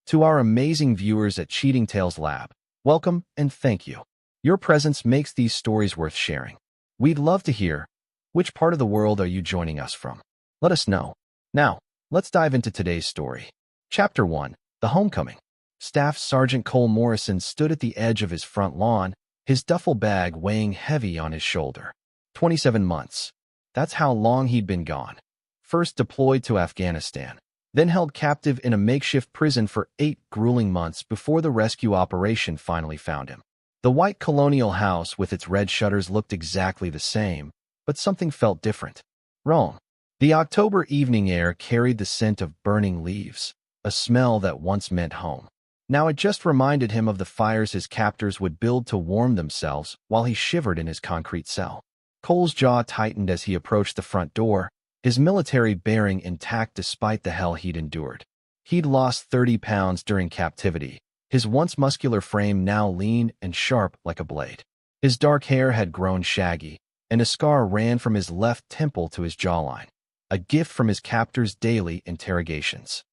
To our amazing viewers at Cheating Tales Lab, welcome and thank you. Your presence makes these stories worth sharing. We'd love to hear, which part of the world are you joining us from? Let us know. Now, let's dive into today's story. Chapter 1, The Homecoming. Staff Sergeant Cole Morrison stood at the edge of his front lawn, his duffel bag weighing heavy on his shoulder. 27 months. That's how long he'd been gone. First deployed to Afghanistan, then held captive in a makeshift prison for 8 grueling months before the rescue operation finally found him. The white colonial house with its red shutters looked exactly the same, but something felt different. Wrong. The October evening air carried the scent of burning leaves, a smell that once meant home. Now it just reminded him of the fires his captors would build to warm themselves while he shivered in his concrete cell. Cole's jaw tightened as he approached the front door, his military bearing intact despite the hell he'd endured. He'd lost 30 pounds during captivity, his once muscular frame now lean and sharp like a blade. His dark hair had grown shaggy, and a scar ran from his left temple to his jawline, a gift from his captors' daily interrogations.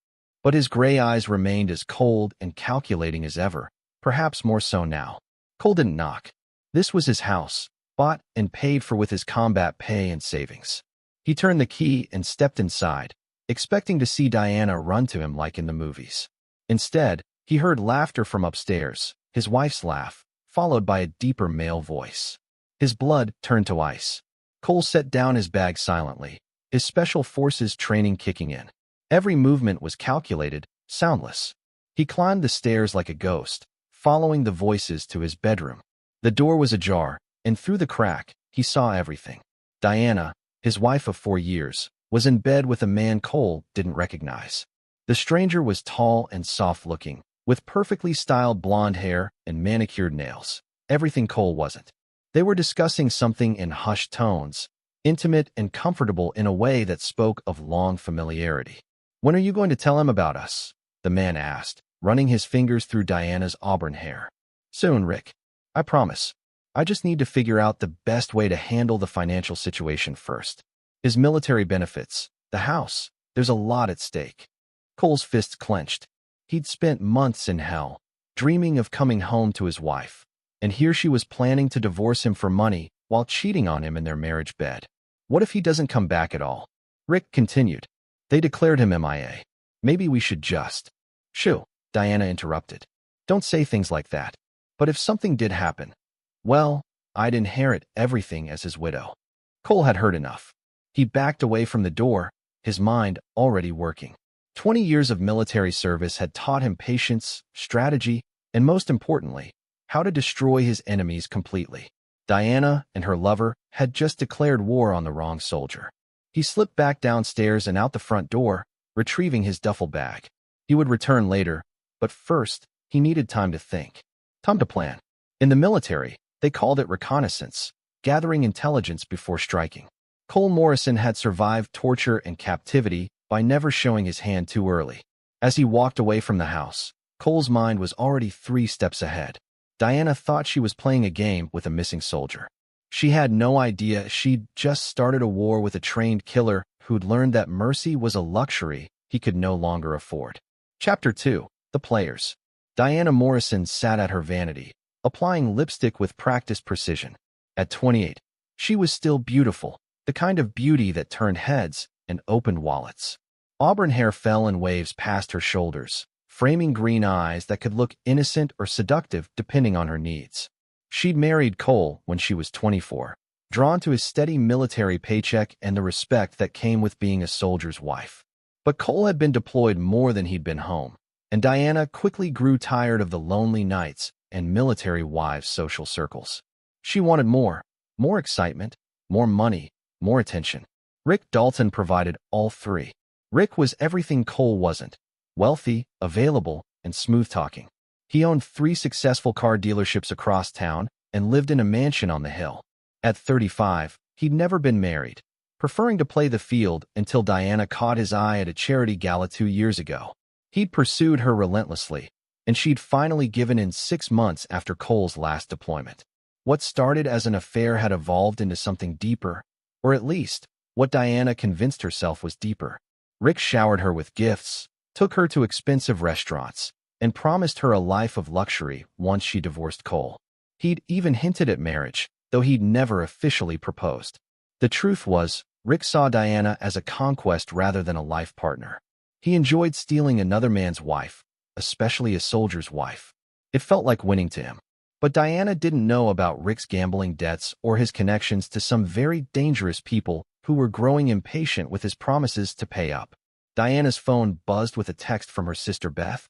But his gray eyes remained as cold and calculating as ever, perhaps more so now. Cole didn't knock. This was his house, bought and paid for with his combat pay and savings. He turned the key and stepped inside, expecting to see Diana run to him like in the movies. Instead, he heard laughter from upstairs, his wife's laugh, followed by a deeper male voice. His blood turned to ice. Cole set down his bag silently, his special forces training kicking in. Every movement was calculated, soundless. He climbed the stairs like a ghost, following the voices to his bedroom. The door was ajar, and through the crack, he saw everything. Diana, his wife of 4 years, was in bed with a man Cole didn't recognize. The stranger was tall and soft-looking, with perfectly styled blonde hair and manicured nails. Everything Cole wasn't. They were discussing something in hushed tones, intimate and comfortable in a way that spoke of long familiarity. "When are you going to tell him about us?" the man asked, running his fingers through Diana's auburn hair. "Soon, Rick. I promise. I just need to figure out the best way to handle the financial situation first. His military benefits, the house, there's a lot at stake." Cole's fists clenched. He'd spent months in hell, dreaming of coming home to his wife, and here she was planning to divorce him for money while cheating on him in their marriage bed. What if he doesn't come back at all? Rick continued. "They declared him MIA. Maybe we should just—" "Shoo," Diana interrupted. "Don't say things like that. But if something did happen, well, I'd inherit everything as his widow." Cole had heard enough. He backed away from the door, his mind already working. 20 years of military service had taught him patience, strategy, and most importantly, how to destroy his enemies completely. Diana and her lover had just declared war on the wrong soldier. He slipped back downstairs and out the front door, retrieving his duffel bag. He would return later, but first, he needed time to think. Time to plan. In the military, they called it reconnaissance, gathering intelligence before striking. Cole Morrison had survived torture and captivity by never showing his hand too early. As he walked away from the house, Cole's mind was already 3 steps ahead. Diana thought she was playing a game with a missing soldier. She had no idea she'd just started a war with a trained killer who'd learned that mercy was a luxury he could no longer afford. Chapter 2, The Players. Diana Morrison sat at her vanity, applying lipstick with practiced precision. At 28, she was still beautiful, the kind of beauty that turned heads and opened wallets. Auburn hair fell in waves past her shoulders, framing green eyes that could look innocent or seductive depending on her needs. She'd married Cole when she was 24, drawn to his steady military paycheck and the respect that came with being a soldier's wife. But Cole had been deployed more than he'd been home, and Diana quickly grew tired of the lonely nights and military wives' social circles. She wanted more excitement, more money, more attention. Rick Dalton provided all 3. Rick was everything Cole wasn't: wealthy, available, and smooth-talking. He owned 3 successful car dealerships across town and lived in a mansion on the hill. At 35, he'd never been married, preferring to play the field until Diana caught his eye at a charity gala 2 years ago. He'd pursued her relentlessly, and she'd finally given in 6 months after Cole's last deployment. What started as an affair had evolved into something deeper, or at least, what Diana convinced herself was deeper. Rick showered her with gifts, took her to expensive restaurants, and promised her a life of luxury once she divorced Cole. He'd even hinted at marriage, though he'd never officially proposed. The truth was, Rick saw Diana as a conquest rather than a life partner. He enjoyed stealing another man's wife, especially a soldier's wife. It felt like winning to him. But Diana didn't know about Rick's gambling debts or his connections to some very dangerous people who were growing impatient with his promises to pay up. Diana's phone buzzed with a text from her sister Beth.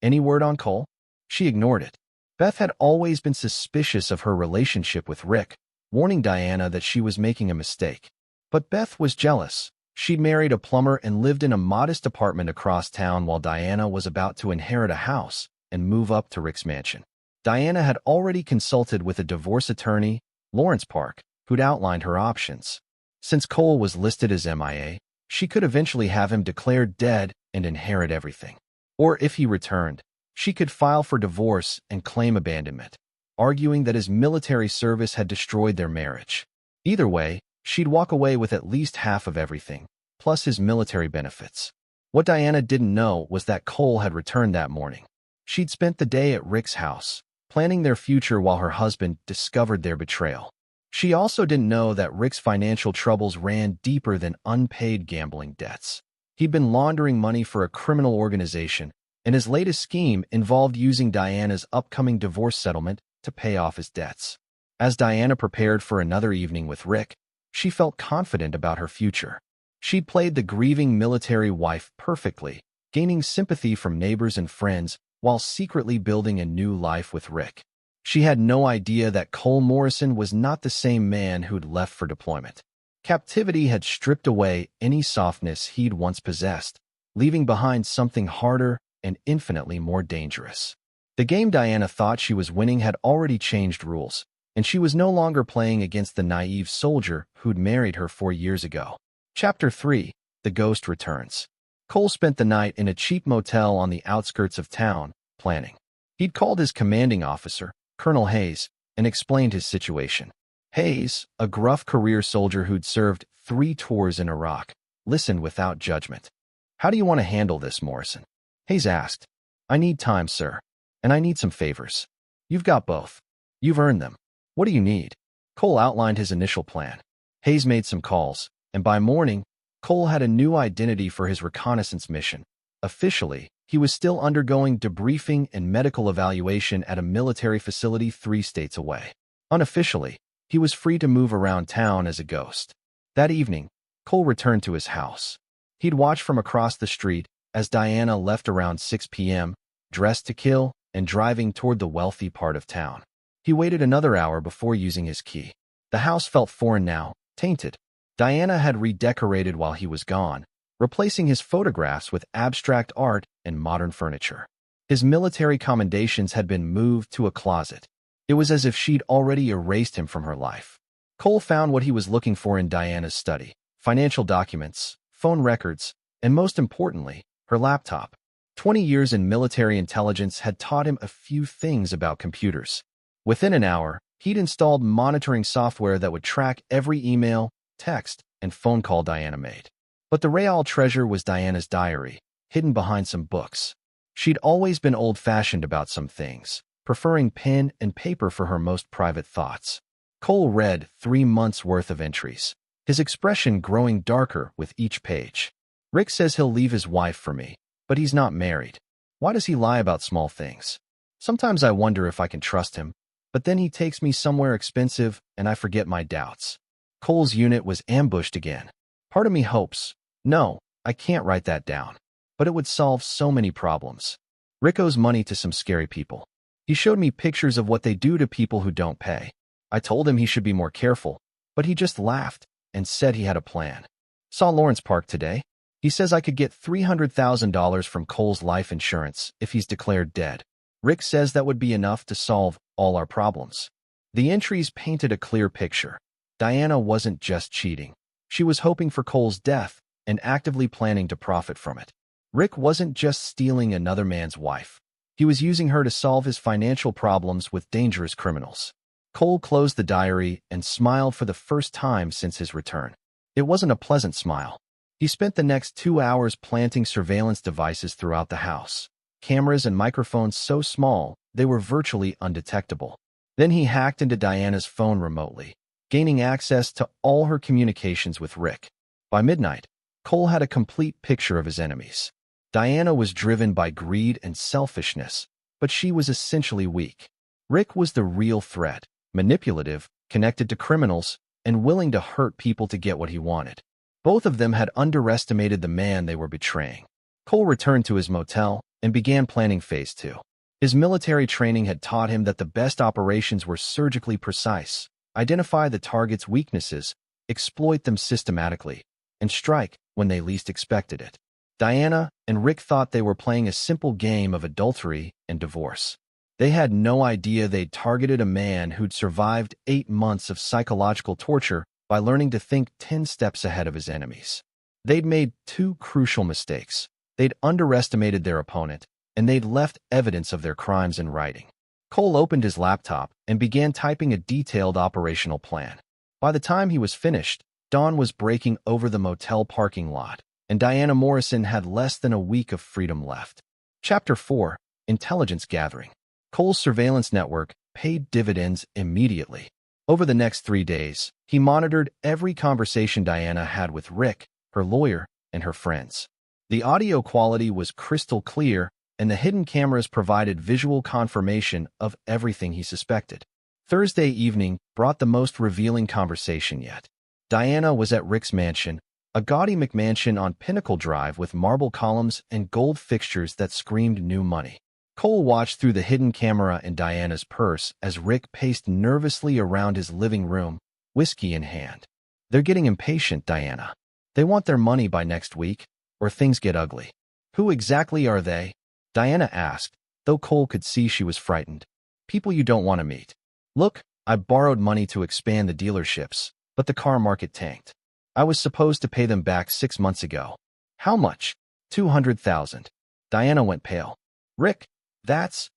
Any word on Cole? She ignored it. Beth had always been suspicious of her relationship with Rick, warning Diana that she was making a mistake. But Beth was jealous. She'd married a plumber and lived in a modest apartment across town while Diana was about to inherit a house and move up to Rick's mansion. Diana had already consulted with a divorce attorney, Lawrence Park, who'd outlined her options. Since Cole was listed as MIA, she could eventually have him declared dead and inherit everything. Or if he returned, she could file for divorce and claim abandonment, arguing that his military service had destroyed their marriage. Either way, she'd walk away with at least half of everything, plus his military benefits. What Diana didn't know was that Cole had returned that morning. She'd spent the day at Rick's house, planning their future while her husband discovered their betrayal. She also didn't know that Rick's financial troubles ran deeper than unpaid gambling debts. He'd been laundering money for a criminal organization, and his latest scheme involved using Diana's upcoming divorce settlement to pay off his debts. As Diana prepared for another evening with Rick, she felt confident about her future. She'd played the grieving military wife perfectly, gaining sympathy from neighbors and friends while secretly building a new life with Rick. She had no idea that Cole Morrison was not the same man who'd left for deployment. Captivity had stripped away any softness he'd once possessed, leaving behind something harder and infinitely more dangerous. The game Diana thought she was winning had already changed rules, and she was no longer playing against the naive soldier who'd married her 4 years ago. Chapter 3: The Ghost Returns. Cole spent the night in a cheap motel on the outskirts of town, planning. He'd called his commanding officer, Colonel Hayes, and explained his situation. Hayes, a gruff career soldier who'd served 3 tours in Iraq, listened without judgment. "How do you want to handle this, Morrison?" Hayes asked. "I need time, sir. And I need some favors. You've got both. You've earned them. What do you need?" Cole outlined his initial plan. Hayes made some calls, and by morning, Cole had a new identity for his reconnaissance mission. Officially, he was still undergoing debriefing and medical evaluation at a military facility 3 states away. Unofficially, he was free to move around town as a ghost. That evening, Cole returned to his house. He'd watch from across the street as Diana left around 6 p.m., dressed to kill and driving toward the wealthy part of town. He waited another hour before using his key. The house felt foreign now, tainted. Diana had redecorated while he was gone, replacing his photographs with abstract art and modern furniture. His military commendations had been moved to a closet. It was as if she'd already erased him from her life. Cole found what he was looking for in Diana's study: financial documents, phone records, and most importantly, her laptop. 20 years in military intelligence had taught him a few things about computers. Within an hour, he'd installed monitoring software that would track every email, text, and phone call Diana made. But the real treasure was Diana's diary, hidden behind some books. She'd always been old-fashioned about some things, preferring pen and paper for her most private thoughts. Cole read 3 months' worth of entries, his expression growing darker with each page. "Rick says he'll leave his wife for me, but he's not married. Why does he lie about small things? Sometimes I wonder if I can trust him, but then he takes me somewhere expensive and I forget my doubts." Cole's unit was ambushed again. Part of me hopes, no, I can't write that down, but it would solve so many problems. Rick owes money to some scary people. He showed me pictures of what they do to people who don't pay. I told him he should be more careful, but he just laughed and said he had a plan. Saw Lawrence Park today. He says I could get $300,000 from Cole's life insurance if he's declared dead. Rick says that would be enough to solve all our problems. The entries painted a clear picture. Diana wasn't just cheating. She was hoping for Cole's death and actively planning to profit from it. Rick wasn't just stealing another man's wife. He was using her to solve his financial problems with dangerous criminals. Cole closed the diary and smiled for the first time since his return. It wasn't a pleasant smile. He spent the next 2 hours planting surveillance devices throughout the house. cameras and microphones so small they were virtually undetectable. Then he hacked into Diana's phone remotely, gaining access to all her communications with Rick. By midnight, Cole had a complete picture of his enemies. Diana was driven by greed and selfishness, but she was essentially weak. Rick was the real threat, manipulative, connected to criminals, and willing to hurt people to get what he wanted. Both of them had underestimated the man they were betraying. Cole returned to his motel and began planning Phase 2. His military training had taught him that the best operations were surgically precise, identify the target's weaknesses, exploit them systematically, and strike when they least expected it. Diana and Rick thought they were playing a simple game of adultery and divorce. They had no idea they'd targeted a man who'd survived 8 months of psychological torture by learning to think 10 steps ahead of his enemies. They'd made 2 crucial mistakes. They'd underestimated their opponent, and they'd left evidence of their crimes in writing. Cole opened his laptop and began typing a detailed operational plan. By the time he was finished, dawn was breaking over the motel parking lot, and Diana Morrison had less than a week of freedom left. Chapter 4: Intelligence Gathering. Cole's surveillance network paid dividends immediately. Over the next 3 days, he monitored every conversation Diana had with Rick, her lawyer, and her friends. The audio quality was crystal clear, and the hidden cameras provided visual confirmation of everything he suspected. Thursday evening brought the most revealing conversation yet. Diana was at Rick's mansion, a gaudy McMansion on Pinnacle Drive with marble columns and gold fixtures that screamed new money. Cole watched through the hidden camera in Diana's purse as Rick paced nervously around his living room, whiskey in hand. They're getting impatient, Diana. They want their money by next week, or things get ugly. Who exactly are they? Diana asked, though Cole could see she was frightened. People you don't want to meet. Look, I borrowed money to expand the dealerships, but the car market tanked. I was supposed to pay them back 6 months ago. How much? $200,000. Diana went pale. Rick, that's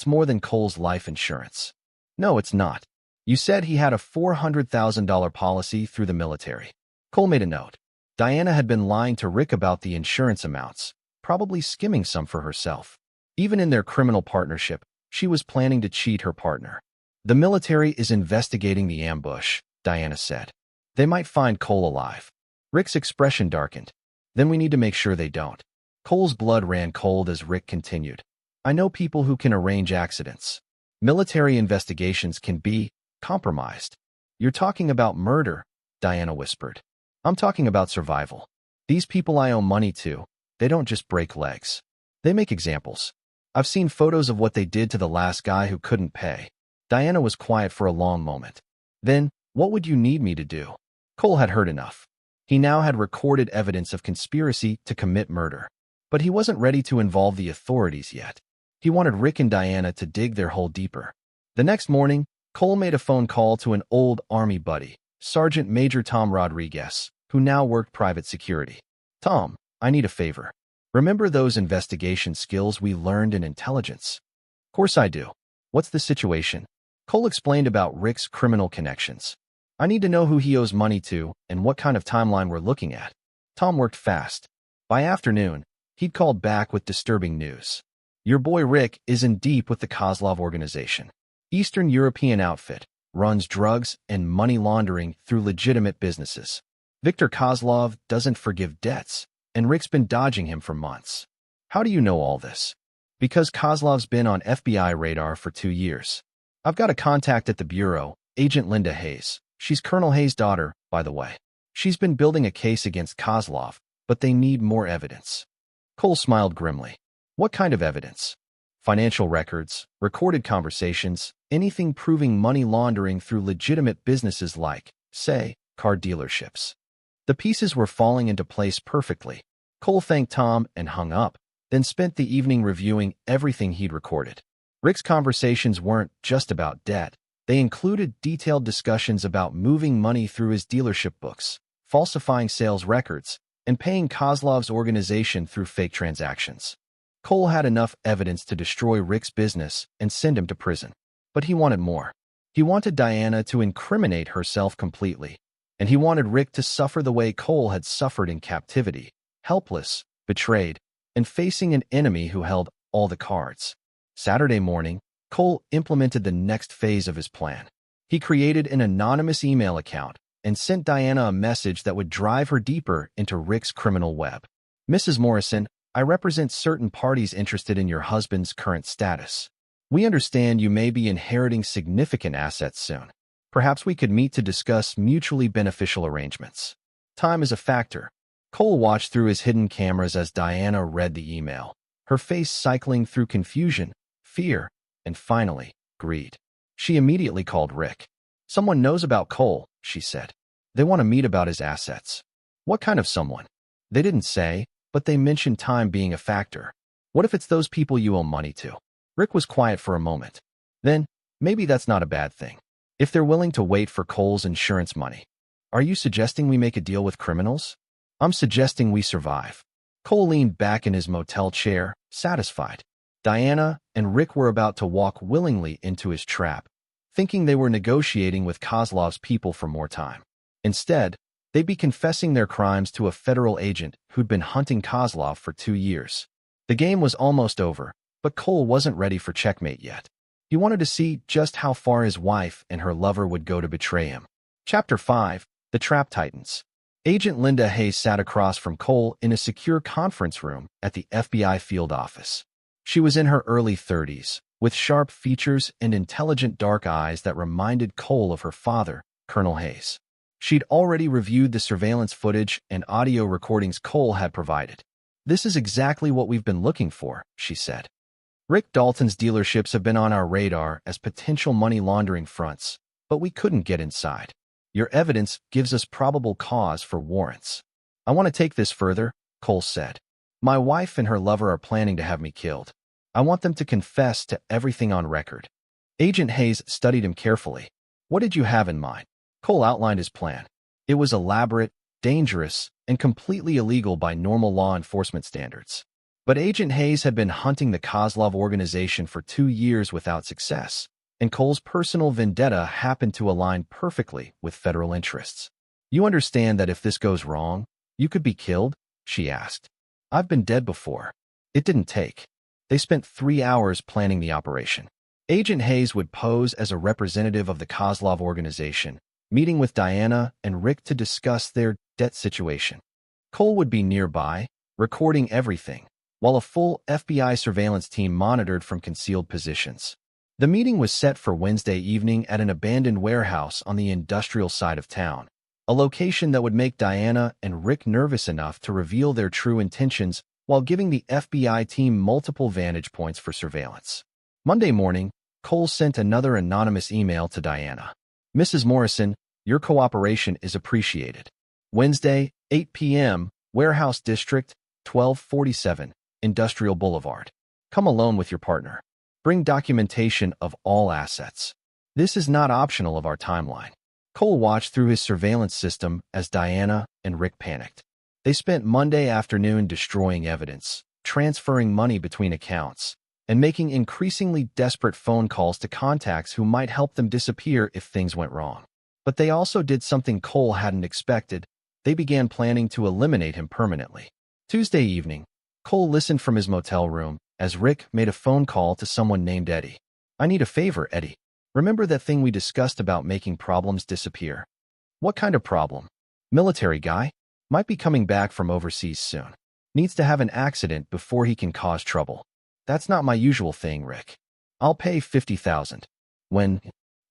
more than Cole's life insurance. No, it's not. You said he had a $400,000 policy through the military. Cole made a note. Diana had been lying to Rick about the insurance amounts, probably skimming some for herself. Even in their criminal partnership, she was planning to cheat her partner. The military is investigating the ambush, Diana said. They might find Cole alive. Rick's expression darkened. Then we need to make sure they don't. Cole's blood ran cold as Rick continued. I know people who can arrange accidents. Military investigations can be compromised. You're talking about murder, Diana whispered. I'm talking about survival. These people I owe money to, they don't just break legs. They make examples. I've seen photos of what they did to the last guy who couldn't pay. Diana was quiet for a long moment. Then, what would you need me to do? Cole had heard enough. He now had recorded evidence of conspiracy to commit murder. But he wasn't ready to involve the authorities yet. He wanted Rick and Diana to dig their hole deeper. The next morning, Cole made a phone call to an old Army buddy, Sergeant Major Tom Rodriguez, who now worked private security. Tom, I need a favor. Remember those investigation skills we learned in intelligence? Of course I do. What's the situation? Cole explained about Rick's criminal connections. I need to know who he owes money to and what kind of timeline we're looking at. Tom worked fast. By afternoon, he'd called back with disturbing news. Your boy Rick is in deep with the Kozlov organization. Eastern European outfit, runs drugs and money laundering through legitimate businesses. Viktor Kozlov doesn't forgive debts, and Rick's been dodging him for months. How do you know all this? Because Kozlov's been on FBI radar for 2 years. I've got a contact at the bureau, Agent Linda Hayes. She's Colonel Hayes' daughter, by the way. She's been building a case against Kozlov, but they need more evidence. Cole smiled grimly. What kind of evidence? Financial records, recorded conversations, anything proving money laundering through legitimate businesses like, say, car dealerships. The pieces were falling into place perfectly. Cole thanked Tom and hung up, then spent the evening reviewing everything he'd recorded. Rick's conversations weren't just about debt. They included detailed discussions about moving money through his dealership books, falsifying sales records, and paying Kozlov's organization through fake transactions. Cole had enough evidence to destroy Rick's business and send him to prison. But he wanted more. He wanted Diana to incriminate herself completely, and he wanted Rick to suffer the way Cole had suffered in captivity, helpless, betrayed, and facing an enemy who held all the cards. Saturday morning, Cole implemented the next phase of his plan. He created an anonymous email account and sent Diana a message that would drive her deeper into Rick's criminal web. Mrs. Morrison, I represent certain parties interested in your husband's current status. We understand you may be inheriting significant assets soon. Perhaps we could meet to discuss mutually beneficial arrangements. Time is a factor. Cole watched through his hidden cameras as Diana read the email, her face cycling through confusion, fear, and finally, greed. She immediately called Rick. Someone knows about Cole, she said. They want to meet about his assets. What kind of someone? They didn't say, but they mentioned time being a factor. What if it's those people you owe money to? Rick was quiet for a moment. Then, maybe that's not a bad thing. If they're willing to wait for Cole's insurance money. Are you suggesting we make a deal with criminals? I'm suggesting we survive. Cole leaned back in his motel chair, satisfied. Diana and Rick were about to walk willingly into his trap, thinking they were negotiating with Kozlov's people for more time. Instead, they'd be confessing their crimes to a federal agent who'd been hunting Kozlov for 2 years. The game was almost over, but Cole wasn't ready for checkmate yet. He wanted to see just how far his wife and her lover would go to betray him. Chapter 5, The Trap Tightens. Agent Linda Hayes sat across from Cole in a secure conference room at the FBI field office. She was in her early 30s, with sharp features and intelligent dark eyes that reminded Cole of her father, Colonel Hayes. She'd already reviewed the surveillance footage and audio recordings Cole had provided. This is exactly what we've been looking for, she said. Rick Dalton's dealerships have been on our radar as potential money laundering fronts, but we couldn't get inside. Your evidence gives us probable cause for warrants. I want to take this further, Cole said. My wife and her lover are planning to have me killed. I want them to confess to everything on record. Agent Hayes studied him carefully. What did you have in mind? Cole outlined his plan. It was elaborate, dangerous, and completely illegal by normal law enforcement standards. But Agent Hayes had been hunting the Kozlov organization for 2 years without success, and Cole's personal vendetta happened to align perfectly with federal interests. You understand that if this goes wrong, you could be killed? She asked. I've been dead before. It didn't take. They spent 3 hours planning the operation. Agent Hayes would pose as a representative of the Kozlov organization, meeting with Diana and Rick to discuss their debt situation. Cole would be nearby, recording everything, while a full FBI surveillance team monitored from concealed positions. The meeting was set for Wednesday evening at an abandoned warehouse on the industrial side of town, a location that would make Diana and Rick nervous enough to reveal their true intentions while giving the FBI team multiple vantage points for surveillance. Monday morning, Cole sent another anonymous email to Diana. Mrs. Morrison, your cooperation is appreciated. Wednesday, 8 p.m., Warehouse District, 1247, Industrial Boulevard. Come alone with your partner. Bring documentation of all assets. This is not optional of our timeline. Cole watched through his surveillance system as Diana and Rick panicked. They spent Monday afternoon destroying evidence, transferring money between accounts, and making increasingly desperate phone calls to contacts who might help them disappear if things went wrong. But they also did something Cole hadn't expected. They began planning to eliminate him permanently. Tuesday evening, Cole listened from his motel room as Rick made a phone call to someone named Eddie. I need a favor, Eddie. Remember that thing we discussed about making problems disappear? What kind of problem? Military guy. Might be coming back from overseas soon. Needs to have an accident before he can cause trouble. That's not my usual thing, Rick. I'll pay $50,000. When?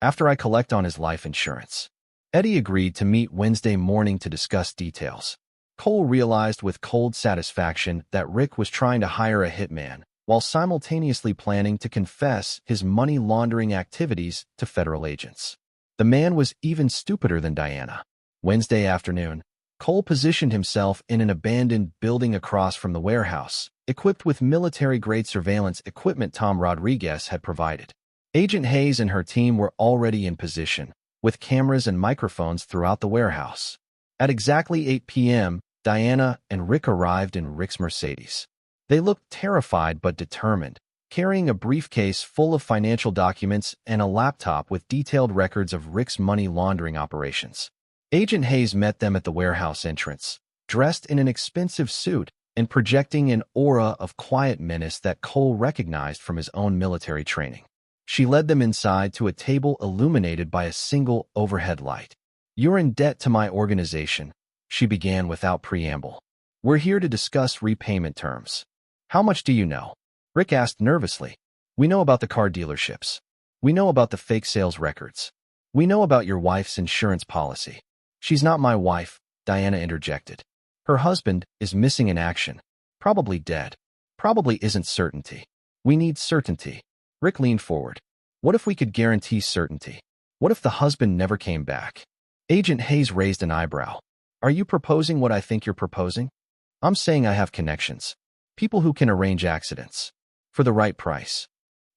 After I collect on his life insurance. Eddie agreed to meet Wednesday morning to discuss details. Cole realized with cold satisfaction that Rick was trying to hire a hitman, while simultaneously planning to confess his money laundering activities to federal agents. The man was even stupider than Diana. Wednesday afternoon, Cole positioned himself in an abandoned building across from the warehouse, equipped with military-grade surveillance equipment Tom Rodriguez had provided. Agent Hayes and her team were already in position, with cameras and microphones throughout the warehouse. At exactly 8 p.m., Diana and Rick arrived in Rick's Mercedes. They looked terrified but determined, carrying a briefcase full of financial documents and a laptop with detailed records of Rick's money laundering operations. Agent Hayes met them at the warehouse entrance, dressed in an expensive suit and projecting an aura of quiet menace that Cole recognized from his own military training. She led them inside to a table illuminated by a single overhead light. "You're in debt to my organization," she began without preamble. "We're here to discuss repayment terms." "How much do you know?" Rick asked nervously. "We know about the car dealerships. We know about the fake sales records. We know about your wife's insurance policy." "She's not my wife," Diana interjected. "Her husband is missing in action. Probably dead. Probably isn't certainty. We need certainty." Rick leaned forward. "What if we could guarantee certainty? What if the husband never came back?" Agent Hayes raised an eyebrow. "Are you proposing what I think you're proposing?" "I'm saying I have connections. People who can arrange accidents. For the right price."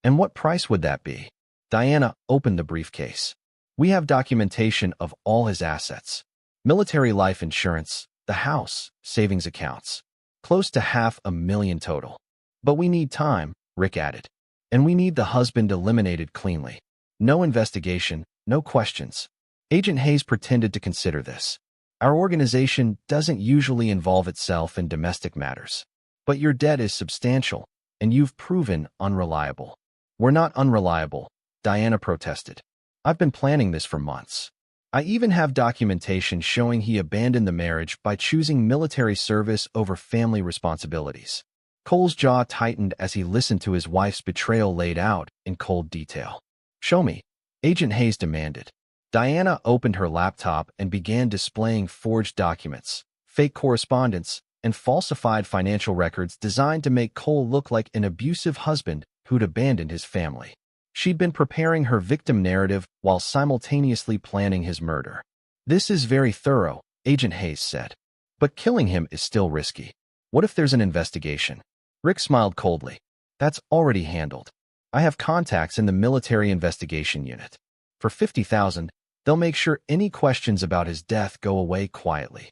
"And what price would that be?" Diana opened the briefcase. "We have documentation of all his assets. Military life insurance, the house, savings accounts. Close to $500,000 total. But we need time," Rick added. "And we need the husband eliminated cleanly. No investigation, no questions." Agent Hayes pretended to consider this. "Our organization doesn't usually involve itself in domestic matters. But your debt is substantial, and you've proven unreliable." "We're not unreliable," Diana protested. "I've been planning this for months. I even have documentation showing he abandoned the marriage by choosing military service over family responsibilities." Cole's jaw tightened as he listened to his wife's betrayal laid out in cold detail. "Show me," Agent Hayes demanded. Diana opened her laptop and began displaying forged documents, fake correspondence, and falsified financial records designed to make Cole look like an abusive husband who'd abandoned his family. She'd been preparing her victim narrative while simultaneously planning his murder. "This is very thorough," Agent Hayes said. "But killing him is still risky. What if there's an investigation?" Rick smiled coldly. "That's already handled. I have contacts in the military investigation unit. For $50,000, they'll make sure any questions about his death go away quietly."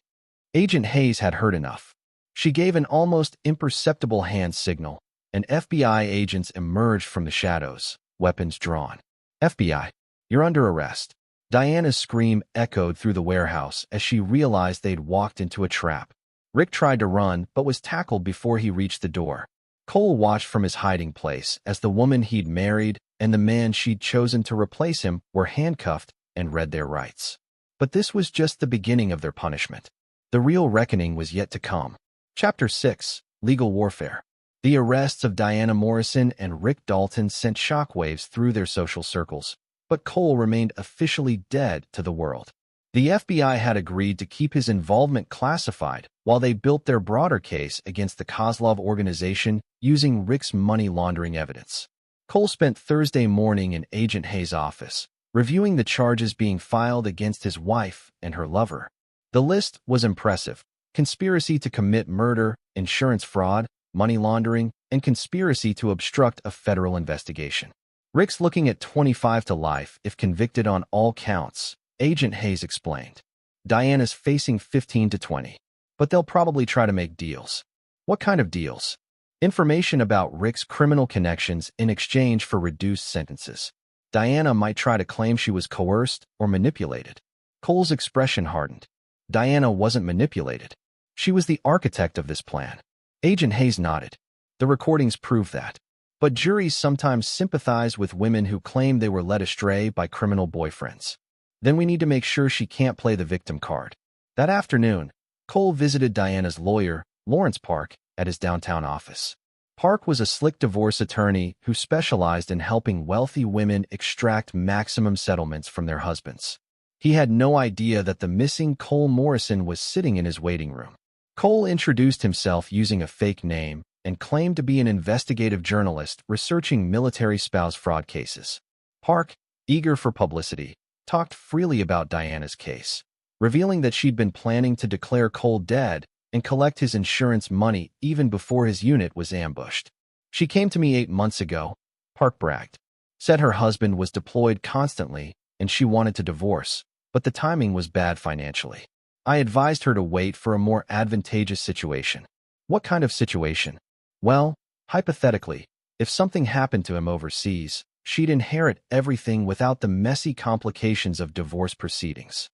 Agent Hayes had heard enough. She gave an almost imperceptible hand signal, and FBI agents emerged from the shadows, weapons drawn. "FBI, you're under arrest." Diana's scream echoed through the warehouse as she realized they'd walked into a trap. Rick tried to run, but was tackled before he reached the door. Cole watched from his hiding place as the woman he'd married and the man she'd chosen to replace him were handcuffed and read their rights. But this was just the beginning of their punishment. The real reckoning was yet to come. Chapter 6: Legal Warfare. The arrests of Diana Morrison and Rick Dalton sent shockwaves through their social circles, but Cole remained officially dead to the world. The FBI had agreed to keep his involvement classified while they built their broader case against the Kozlov organization using Rick's money laundering evidence. Cole spent Thursday morning in Agent Hayes' office, reviewing the charges being filed against his wife and her lover. The list was impressive: conspiracy to commit murder, insurance fraud, money laundering, and conspiracy to obstruct a federal investigation. "Rick's looking at 25 to life if convicted on all counts," Agent Hayes explained. "Diana's facing 15 to 20. But they'll probably try to make deals." "What kind of deals?" "Information about Rick's criminal connections in exchange for reduced sentences. Diana might try to claim she was coerced or manipulated." Cole's expression hardened. Diana wasn't manipulated. She was the architect of this plan. Agent Hayes nodded. "The recordings prove that. But juries sometimes sympathize with women who claim they were led astray by criminal boyfriends. Then we need to make sure she can't play the victim card." That afternoon, Cole visited Diana's lawyer, Lawrence Park, at his downtown office. Park was a slick divorce attorney who specialized in helping wealthy women extract maximum settlements from their husbands. He had no idea that the missing Cole Morrison was sitting in his waiting room. Cole introduced himself using a fake name and claimed to be an investigative journalist researching military spouse fraud cases. Park, eager for publicity, talked freely about Diana's case, revealing that she'd been planning to declare Cole dead and collect his insurance money even before his unit was ambushed. "She came to me 8 months ago," Park bragged. "Said her husband was deployed constantly and she wanted to divorce, but the timing was bad financially. I advised her to wait for a more advantageous situation." "What kind of situation?" "Well, hypothetically, if something happened to him overseas, she'd inherit everything without the messy complications of divorce proceedings."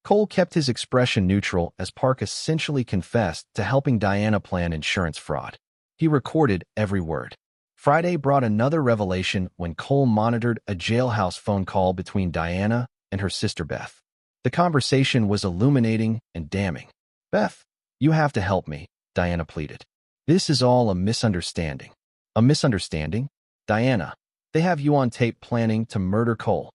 Cole kept his expression neutral as Park essentially confessed to helping Diana plan insurance fraud. He recorded every word. Friday brought another revelation when Cole monitored a jailhouse phone call between Diana and her sister Beth. The conversation was illuminating and damning. "Beth, you have to help me," Diana pleaded. "This is all a misunderstanding." "A misunderstanding?" "Diana, they have you on tape planning to murder Cole."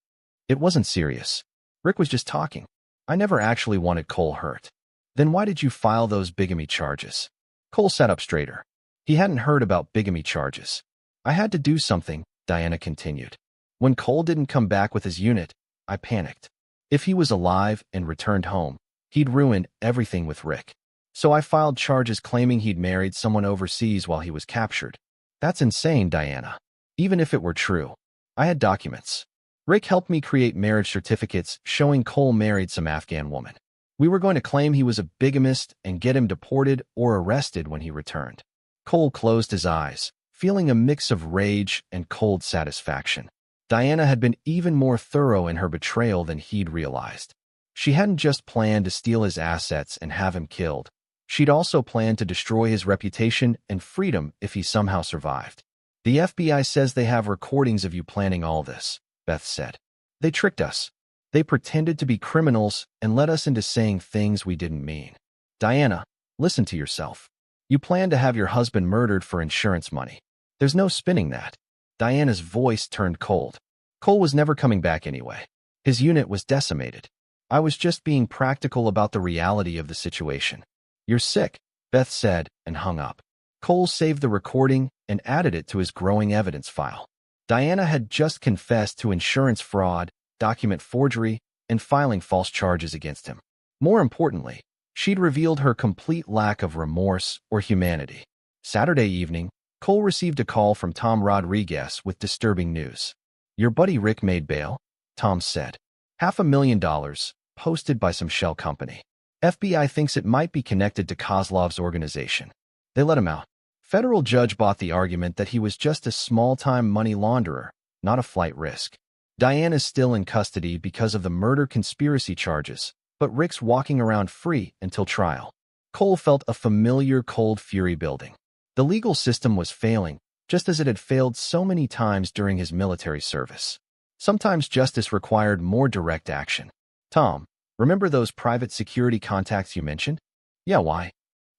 "It wasn't serious. Rick was just talking. I never actually wanted Cole hurt." "Then why did you file those bigamy charges?" Cole sat up straighter. He hadn't heard about bigamy charges. "I had to do something," Diana continued. "When Cole didn't come back with his unit, I panicked. If he was alive and returned home, he'd ruin everything with Rick. So I filed charges claiming he'd married someone overseas while he was captured." "That's insane, Diana." "Even if it were true, I had documents. Rick helped me create marriage certificates showing Cole married some Afghan woman. We were going to claim he was a bigamist and get him deported or arrested when he returned." Cole closed his eyes, feeling a mix of rage and cold satisfaction. Diana had been even more thorough in her betrayal than he'd realized. She hadn't just planned to steal his assets and have him killed. She'd also planned to destroy his reputation and freedom if he somehow survived. "The FBI says they have recordings of you planning all this," Beth said. "They tricked us. They pretended to be criminals and led us into saying things we didn't mean." "Diana, listen to yourself. You planned to have your husband murdered for insurance money. There's no spinning that." Diana's voice turned cold. "Cole was never coming back anyway. His unit was decimated. I was just being practical about the reality of the situation." "You're sick," Beth said and hung up. Cole saved the recording and added it to his growing evidence file. Diana had just confessed to insurance fraud, document forgery, and filing false charges against him. More importantly, she'd revealed her complete lack of remorse or humanity. Saturday evening, Cole received a call from Tom Rodriguez with disturbing news. "Your buddy Rick made bail," Tom said. $500,000, posted by some shell company. FBI thinks it might be connected to Kozlov's organization. They let him out. Federal judge bought the argument that he was just a small-time money launderer, not a flight risk. Diana's still in custody because of the murder conspiracy charges, but Rick's walking around free until trial. Cole felt a familiar cold fury building. The legal system was failing, just as it had failed so many times during his military service. Sometimes justice required more direct action. "Tom, remember those private security contacts you mentioned?" "Yeah, why?"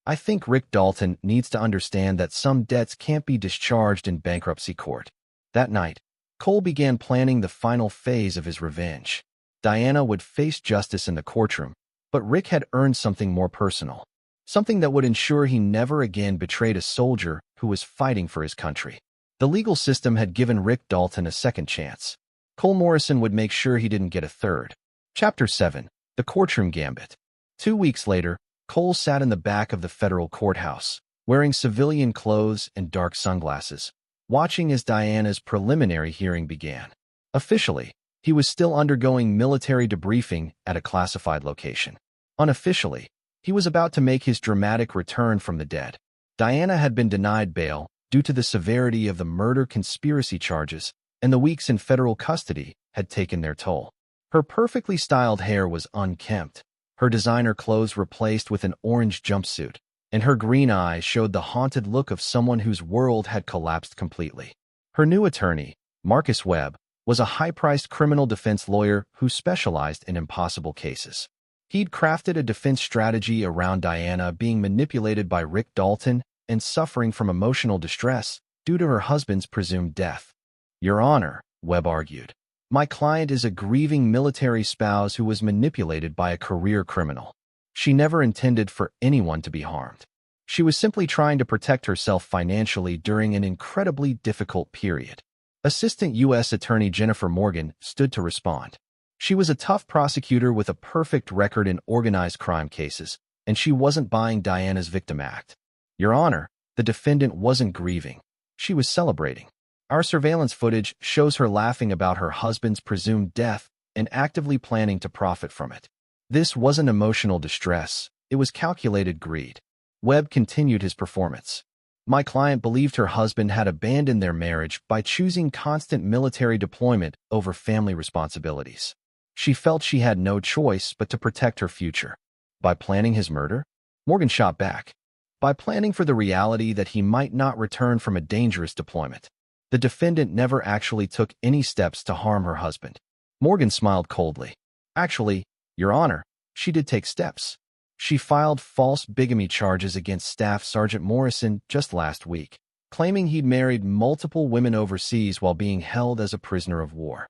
"I think Rick Dalton needs to understand that some debts can't be discharged in bankruptcy court." That night, Cole began planning the final phase of his revenge. Diana would face justice in the courtroom, but Rick had earned something more personal. Something that would ensure he never again betrayed a soldier who was fighting for his country. The legal system had given Rick Dalton a second chance. Cole Morrison would make sure he didn't get a third. Chapter 7. The Courtroom Gambit. 2 weeks later, Cole sat in the back of the federal courthouse, wearing civilian clothes and dark sunglasses, watching as Diana's preliminary hearing began. Officially, he was still undergoing military debriefing at a classified location. Unofficially, he was about to make his dramatic return from the dead. Diana had been denied bail due to the severity of the murder conspiracy charges, and the weeks in federal custody had taken their toll. Her perfectly styled hair was unkempt, her designer clothes replaced with an orange jumpsuit, and her green eyes showed the haunted look of someone whose world had collapsed completely. Her new attorney, Marcus Webb, was a high-priced criminal defense lawyer who specialized in impossible cases. He'd crafted a defense strategy around Diana being manipulated by Rick Dalton and suffering from emotional distress due to her husband's presumed death. "Your Honor," Webb argued, "my client is a grieving military spouse who was manipulated by a career criminal. She never intended for anyone to be harmed. She was simply trying to protect herself financially during an incredibly difficult period." Assistant U.S. Attorney Jennifer Morgan stood to respond. She was a tough prosecutor with a perfect record in organized crime cases, and she wasn't buying Diana's victim act. "Your Honor, the defendant wasn't grieving. She was celebrating. Our surveillance footage shows her laughing about her husband's presumed death and actively planning to profit from it. This wasn't emotional distress, it was calculated greed." Webb continued his performance. "My client believed her husband had abandoned their marriage by choosing constant military deployment over family responsibilities. She felt she had no choice but to protect her future. By planning his murder? Morgan shot back. By planning for the reality that he might not return from a dangerous deployment. The defendant never actually took any steps to harm her husband. Morgan smiled coldly. Actually, Your Honor, she did take steps. She filed false bigamy charges against Staff Sergeant Morrison just last week, claiming he'd married multiple women overseas while being held as a prisoner of war.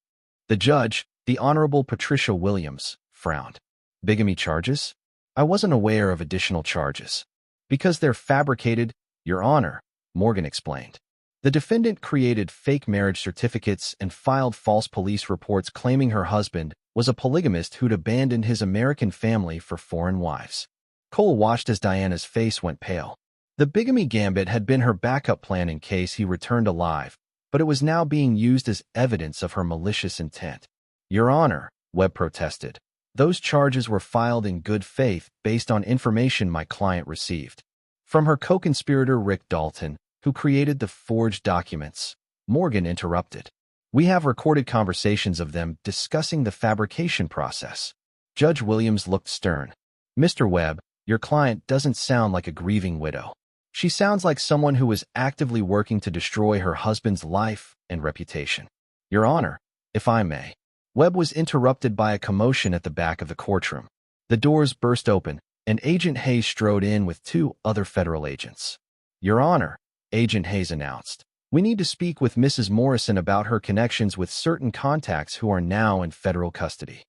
The judge, the Honorable Patricia Williams, frowned. Bigamy charges? I wasn't aware of additional charges. Because they're fabricated, Your Honor, Morgan explained. The defendant created fake marriage certificates and filed false police reports claiming her husband was a polygamist who'd abandoned his American family for foreign wives. Cole watched as Diana's face went pale. The bigamy gambit had been her backup plan in case he returned alive, but it was now being used as evidence of her malicious intent. Your Honor, Webb protested. Those charges were filed in good faith based on information my client received. From her co-conspirator Rick Dalton, who created the forged documents. Morgan interrupted. We have recorded conversations of them discussing the fabrication process. Judge Williams looked stern. Mr. Webb, your client doesn't sound like a grieving widow. She sounds like someone who was actively working to destroy her husband's life and reputation. Your Honor, if I may. Webb was interrupted by a commotion at the back of the courtroom. The doors burst open, and Agent Hayes strode in with two other federal agents. Your Honor, Agent Hayes announced. We need to speak with Mrs. Morrison about her connections with certain contacts who are now in federal custody.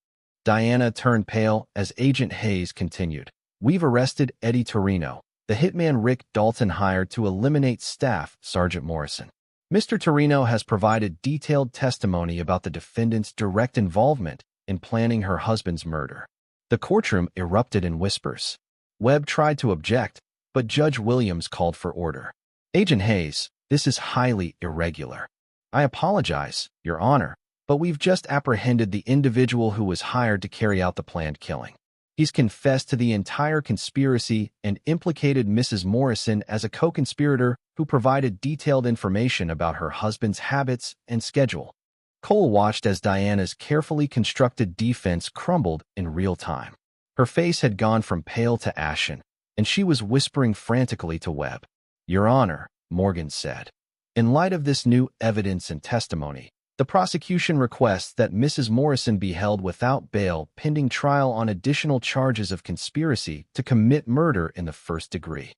Diana turned pale as Agent Hayes continued. We've arrested Eddie Torino, the hitman Rick Dalton hired to eliminate Staff Sergeant Morrison. Mr. Torino has provided detailed testimony about the defendant's direct involvement in planning her husband's murder. The courtroom erupted in whispers. Webb tried to object, but Judge Williams called for order. Agent Hayes, this is highly irregular. I apologize, Your Honor, but we've just apprehended the individual who was hired to carry out the planned killing. He's confessed to the entire conspiracy and implicated Mrs. Morrison as a co-conspirator who provided detailed information about her husband's habits and schedule. Cole watched as Diana's carefully constructed defense crumbled in real time. Her face had gone from pale to ashen, and she was whispering frantically to Webb. Your Honor, Morgan said. In light of this new evidence and testimony, the prosecution requests that Mrs. Morrison be held without bail pending trial on additional charges of conspiracy to commit murder in the first degree.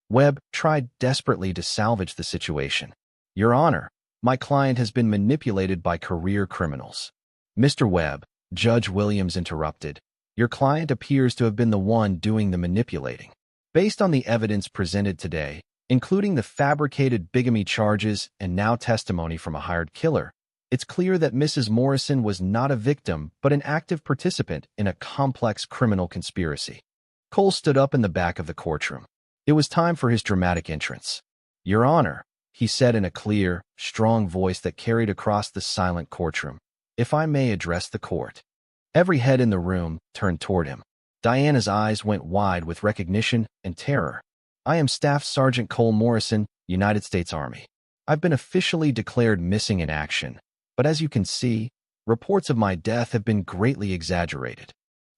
Webb tried desperately to salvage the situation. Your Honor, my client has been manipulated by career criminals. Mr. Webb, Judge Williams interrupted. Your client appears to have been the one doing the manipulating. Based on the evidence presented today, including the fabricated bigamy charges and now testimony from a hired killer, it's clear that Mrs. Morrison was not a victim but an active participant in a complex criminal conspiracy. Cole stood up in the back of the courtroom. It was time for his dramatic entrance. Your Honor, he said in a clear, strong voice that carried across the silent courtroom, if I may address the court. Every head in the room turned toward him. Diana's eyes went wide with recognition and terror. I am Staff Sergeant Cole Morrison, United States Army. I've been officially declared missing in action, but as you can see, reports of my death have been greatly exaggerated.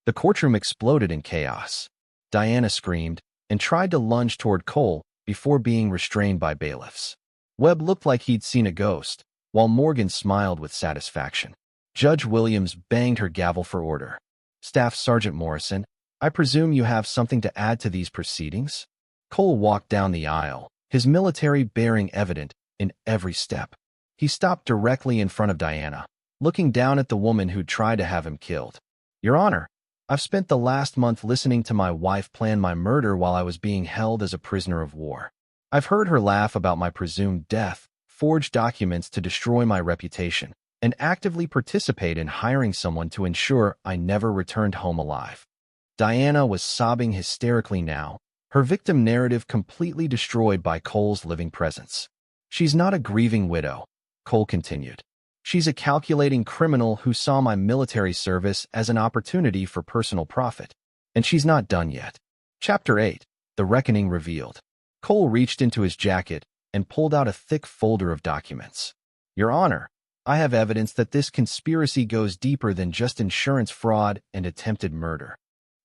The courtroom exploded in chaos. Diana screamed and tried to lunge toward Cole before being restrained by bailiffs. Webb looked like he'd seen a ghost, while Morgan smiled with satisfaction. Judge Williams banged her gavel for order. Staff Sergeant Morrison, I presume you have something to add to these proceedings? Cole walked down the aisle, his military bearing evident in every step. He stopped directly in front of Diana, looking down at the woman who'd tried to have him killed. Your Honor, I've spent the last month listening to my wife plan my murder while I was being held as a prisoner of war. I've heard her laugh about my presumed death, forge documents to destroy my reputation, and actively participate in hiring someone to ensure I never returned home alive. Diana was sobbing hysterically now, her victim narrative completely destroyed by Cole's living presence. She's not a grieving widow, Cole continued. She's a calculating criminal who saw my military service as an opportunity for personal profit. And she's not done yet. Chapter 8, The Reckoning Revealed. Cole reached into his jacket and pulled out a thick folder of documents. Your Honor, I have evidence that this conspiracy goes deeper than just insurance fraud and attempted murder.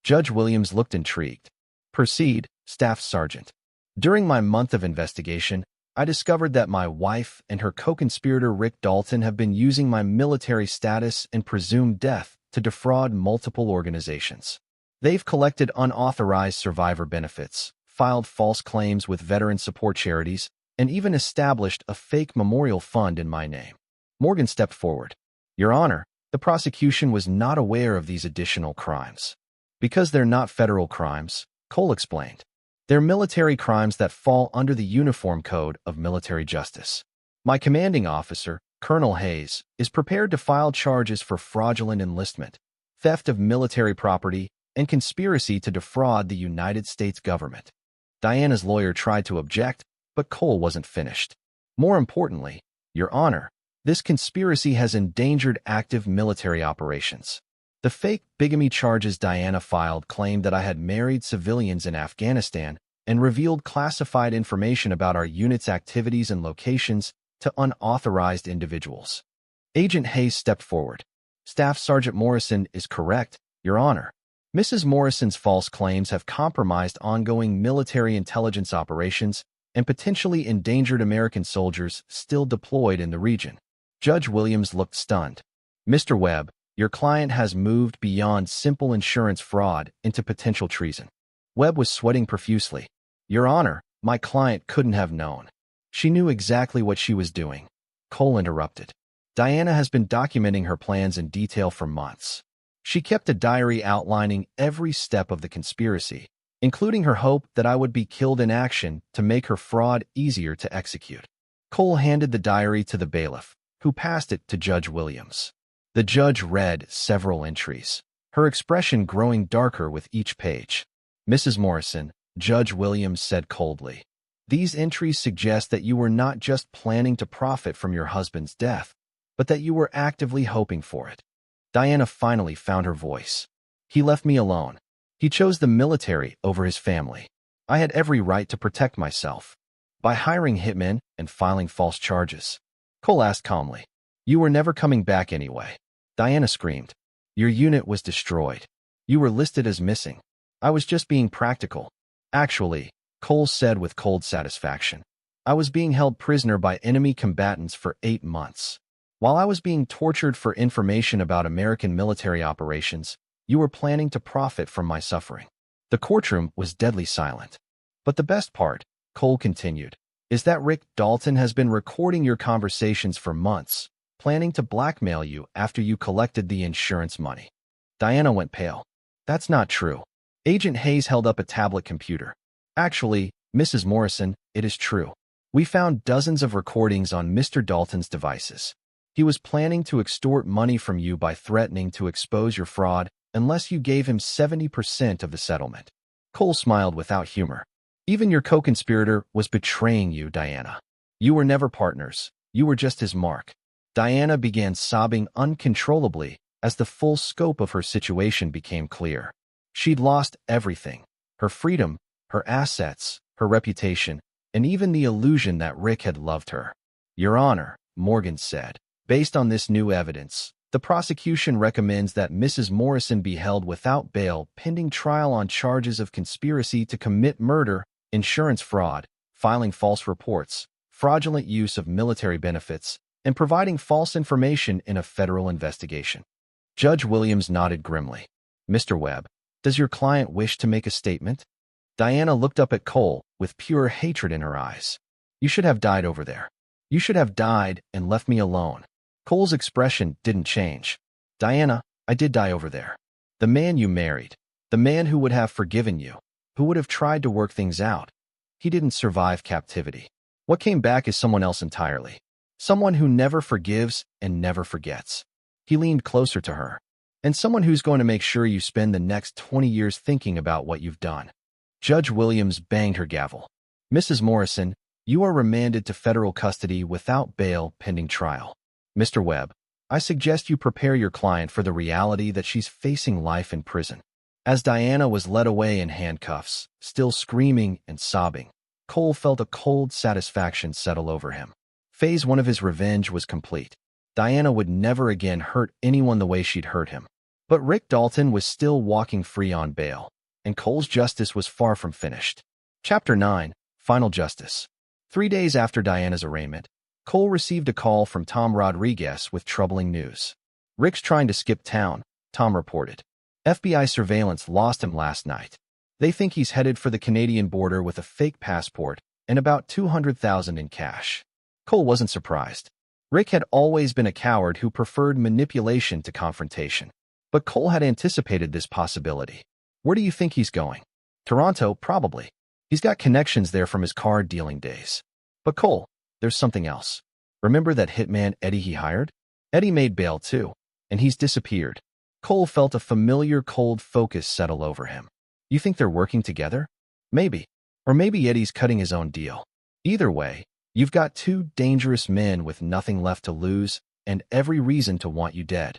Judge Williams looked intrigued. Proceed, Staff Sergeant. During my month of investigation, I discovered that my wife and her co-conspirator Rick Dalton have been using my military status and presumed death to defraud multiple organizations. They've collected unauthorized survivor benefits, filed false claims with veteran support charities, and even established a fake memorial fund in my name. Morgan stepped forward. Your Honor, the prosecution was not aware of these additional crimes. Because they're not federal crimes, Cole explained. They're military crimes that fall under the Uniform Code of Military Justice. My commanding officer, Colonel Hayes, is prepared to file charges for fraudulent enlistment, theft of military property, and conspiracy to defraud the United States government. Diana's lawyer tried to object, but Cole wasn't finished. More importantly, Your Honor, this conspiracy has endangered active military operations. The fake bigamy charges Diana filed claimed that I had married civilians in Afghanistan and revealed classified information about our unit's activities and locations to unauthorized individuals. Agent Hayes stepped forward. Staff Sergeant Morrison is correct, Your Honor. Mrs. Morrison's false claims have compromised ongoing military intelligence operations and potentially endangered American soldiers still deployed in the region. Judge Williams looked stunned. Mr. Webb, your client has moved beyond simple insurance fraud into potential treason. Webb was sweating profusely. Your Honor, my client couldn't have known. She knew exactly what she was doing. Cole interrupted. Diana has been documenting her plans in detail for months. She kept a diary outlining every step of the conspiracy, including her hope that I would be killed in action to make her fraud easier to execute. Cole handed the diary to the bailiff, who passed it to Judge Williams. The judge read several entries, her expression growing darker with each page. Mrs. Morrison, Judge Williams said coldly, these entries suggest that you were not just planning to profit from your husband's death, but that you were actively hoping for it. Diana finally found her voice. He left me alone. He chose the military over his family. I had every right to protect myself by hiring hitmen and filing false charges. Cole asked calmly, you were never coming back anyway. Diana screamed. Your unit was destroyed. You were listed as missing. I was just being practical. Actually, Cole said with cold satisfaction, I was being held prisoner by enemy combatants for 8 months. While I was being tortured for information about American military operations, you were planning to profit from my suffering. The courtroom was deadly silent. But the best part, Cole continued, is that Rick Dalton has been recording your conversations for months, planning to blackmail you after you collected the insurance money. Diana went pale. That's not true. Agent Hayes held up a tablet computer. Actually, Mrs. Morrison, it is true. We found dozens of recordings on Mr. Dalton's devices. He was planning to extort money from you by threatening to expose your fraud unless you gave him 70% of the settlement. Cole smiled without humor. Even your co-conspirator was betraying you, Diana. You were never partners. You were just his mark. Diana began sobbing uncontrollably as the full scope of her situation became clear. She'd lost everything: her freedom, her assets, her reputation, and even the illusion that Rick had loved her. Your Honor, Morgan said, based on this new evidence, the prosecution recommends that Mrs. Morrison be held without bail pending trial on charges of conspiracy to commit murder, insurance fraud, filing false reports, fraudulent use of military benefits, and providing false information in a federal investigation. Judge Williams nodded grimly. Mr. Webb, does your client wish to make a statement? Diana looked up at Cole with pure hatred in her eyes. You should have died over there. You should have died and left me alone. Cole's expression didn't change. Diana, I did die over there. The man you married, the man who would have forgiven you, who would have tried to work things out, he didn't survive captivity. What came back is someone else entirely. Someone who never forgives and never forgets. He leaned closer to her. And someone who's going to make sure you spend the next 20 years thinking about what you've done. Judge Williams banged her gavel. Mrs. Morrison, you are remanded to federal custody without bail pending trial. Mr. Webb, I suggest you prepare your client for the reality that she's facing life in prison. As Diana was led away in handcuffs, still screaming and sobbing, Cole felt a cold satisfaction settle over him. Phase 1 of his revenge was complete. Diana would never again hurt anyone the way she'd hurt him. But Rick Dalton was still walking free on bail, and Cole's justice was far from finished. Chapter 9, Final Justice. 3 days after Diana's arraignment, Cole received a call from Tom Rodriguez with troubling news. "Rick's trying to skip town," Tom reported. "FBI surveillance lost him last night. They think he's headed for the Canadian border with a fake passport and about $200,000 in cash." Cole wasn't surprised. Rick had always been a coward who preferred manipulation to confrontation. But Cole had anticipated this possibility. "Where do you think he's going?" "Toronto, probably. He's got connections there from his card dealing days." "But Cole, there's something else. Remember that hitman Eddie he hired? Eddie made bail too, and he's disappeared." Cole felt a familiar cold focus settle over him. "You think they're working together?" "Maybe. Or maybe Eddie's cutting his own deal. Either way, you've got two dangerous men with nothing left to lose and every reason to want you dead."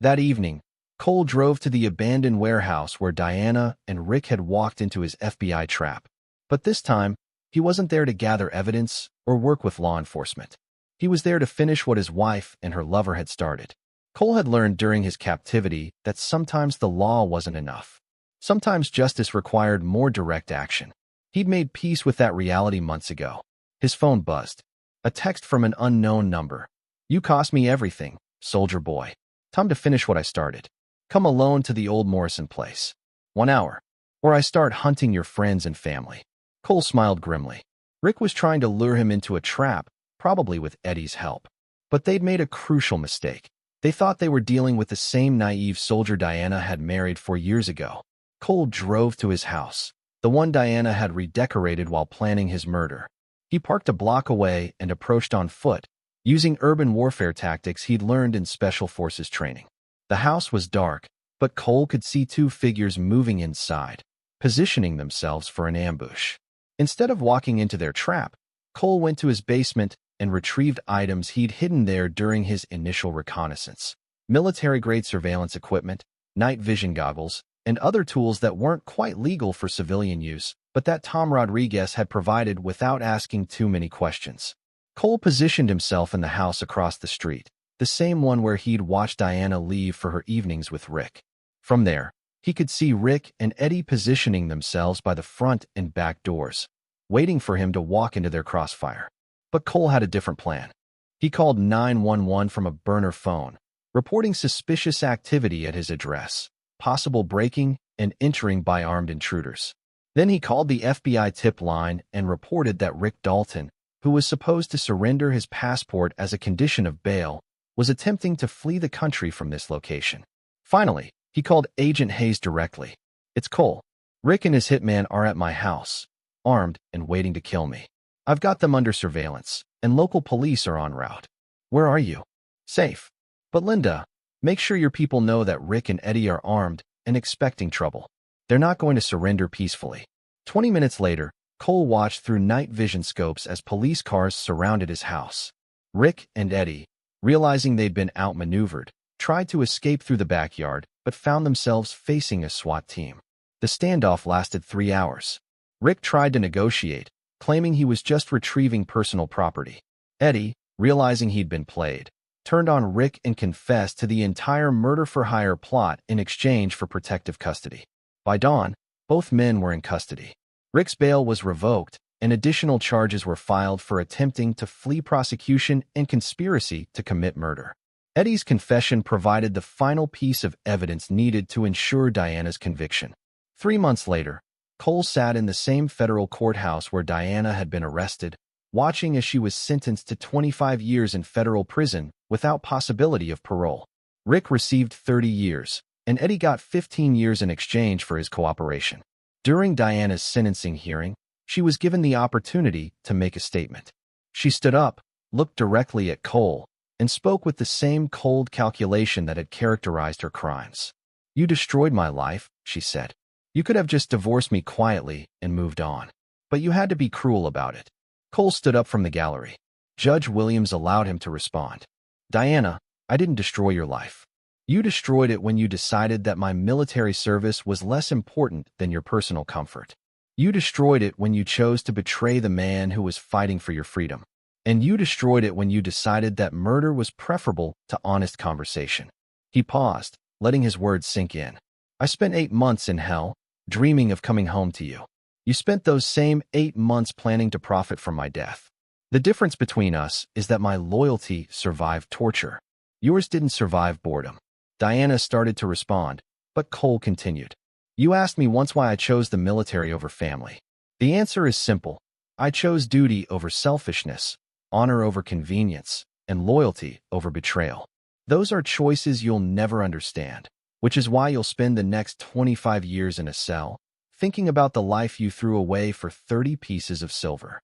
That evening, Cole drove to the abandoned warehouse where Diana and Rick had walked into his FBI trap. But this time, he wasn't there to gather evidence or work with law enforcement. He was there to finish what his wife and her lover had started. Cole had learned during his captivity that sometimes the law wasn't enough. Sometimes justice required more direct action. He'd made peace with that reality months ago. His phone buzzed. A text from an unknown number. "You cost me everything, soldier boy. Time to finish what I started. Come alone to the old Morrison place. 1 hour. Or I start hunting your friends and family." Cole smiled grimly. Rick was trying to lure him into a trap, probably with Eddie's help. But they'd made a crucial mistake. They thought they were dealing with the same naive soldier Diana had married 4 years ago. Cole drove to his house, the one Diana had redecorated while planning his murder. He parked a block away and approached on foot, using urban warfare tactics he'd learned in Special Forces training. The house was dark, but Cole could see 2 figures moving inside, positioning themselves for an ambush. Instead of walking into their trap, Cole went to his basement and retrieved items he'd hidden there during his initial reconnaissance. Military-grade surveillance equipment, night vision goggles, and other tools that weren't quite legal for civilian use, but that Tom Rodriguez had provided without asking too many questions. Cole positioned himself in the house across the street, the same one where he'd watched Diana leave for her evenings with Rick. From there, he could see Rick and Eddie positioning themselves by the front and back doors, waiting for him to walk into their crossfire. But Cole had a different plan. He called 911 from a burner phone, reporting suspicious activity at his address, possible breaking and entering by armed intruders. Then he called the FBI tip line and reported that Rick Dalton, who was supposed to surrender his passport as a condition of bail, was attempting to flee the country from this location. Finally, he called Agent Hayes directly. "It's Cole. Rick and his hitman are at my house, armed and waiting to kill me. I've got them under surveillance, and local police are en route." "Where are you?" "Safe. But Linda, make sure your people know that Rick and Eddie are armed and expecting trouble. They're not going to surrender peacefully." 20 minutes later, Cole watched through night vision scopes as police cars surrounded his house. Rick and Eddie, realizing they'd been outmaneuvered, tried to escape through the backyard, but found themselves facing a SWAT team. The standoff lasted 3 hours. Rick tried to negotiate, claiming he was just retrieving personal property. Eddie, realizing he'd been played, turned on Rick and confessed to the entire murder-for-hire plot in exchange for protective custody. By dawn, both men were in custody. Rick's bail was revoked, and additional charges were filed for attempting to flee prosecution and conspiracy to commit murder. Eddie's confession provided the final piece of evidence needed to ensure Diana's conviction. 3 months later, Cole sat in the same federal courthouse where Diana had been arrested, watching as she was sentenced to 25 years in federal prison without possibility of parole. Rick received 30 years, and Eddie got 15 years in exchange for his cooperation. During Diana's sentencing hearing, she was given the opportunity to make a statement. She stood up, looked directly at Cole, and spoke with the same cold calculation that had characterized her crimes. "You destroyed my life," she said. "You could have just divorced me quietly and moved on. But you had to be cruel about it." Cole stood up from the gallery. Judge Williams allowed him to respond. "Diana, I didn't destroy your life. You destroyed it when you decided that my military service was less important than your personal comfort. You destroyed it when you chose to betray the man who was fighting for your freedom. And you destroyed it when you decided that murder was preferable to honest conversation. He paused, letting his words sink in. I spent 8 months in hell, dreaming of coming home to you. You spent those same 8 months planning to profit from my death. The difference between us is that my loyalty survived torture. Yours didn't survive boredom. Diana started to respond, but Cole continued. You asked me once why I chose the military over family. The answer is simple. I chose duty over selfishness, honor over convenience, and loyalty over betrayal. Those are choices you'll never understand, which is why you'll spend the next 25 years in a cell, thinking about the life you threw away for 30 pieces of silver.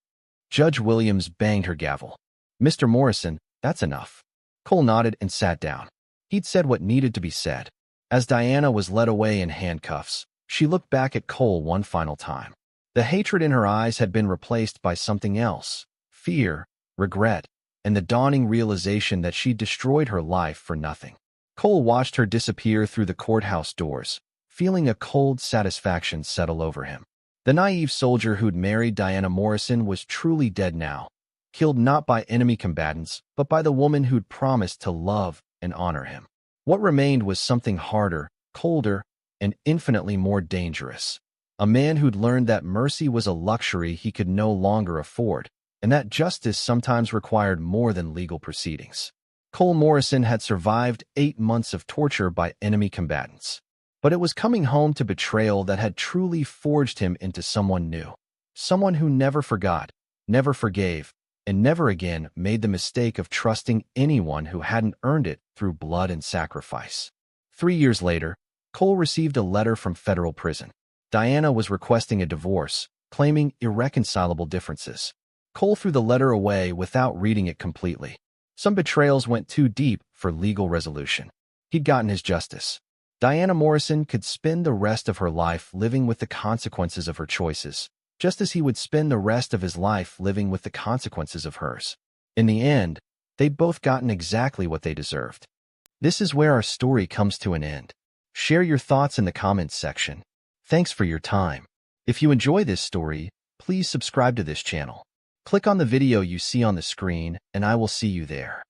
Judge Williams banged her gavel. Mr. Morrison, that's enough. Cole nodded and sat down. He'd said what needed to be said. As Diana was led away in handcuffs, she looked back at Cole one final time. The hatred in her eyes had been replaced by something else: fear, regret, and the dawning realization that she'd destroyed her life for nothing. Cole watched her disappear through the courthouse doors, feeling a cold satisfaction settle over him. The naive soldier who'd married Diana Morrison was truly dead now, killed not by enemy combatants, but by the woman who'd promised to love and honor him. What remained was something harder, colder, and infinitely more dangerous. A man who'd learned that mercy was a luxury he could no longer afford, and that justice sometimes required more than legal proceedings. Cole Morrison had survived 8 months of torture by enemy combatants. But it was coming home to betrayal that had truly forged him into someone new. Someone who never forgot, never forgave, and never again made the mistake of trusting anyone who hadn't earned it through blood and sacrifice. 3 years later, Cole received a letter from federal prison. Diana was requesting a divorce, claiming irreconcilable differences. Cole threw the letter away without reading it completely. Some betrayals went too deep for legal resolution. He'd gotten his justice. Diana Morrison could spend the rest of her life living with the consequences of her choices, just as he would spend the rest of his life living with the consequences of hers. In the end, they'd both gotten exactly what they deserved. This is where our story comes to an end. Share your thoughts in the comments section. Thanks for your time. If you enjoy this story, please subscribe to this channel. Click on the video you see on the screen, and I will see you there.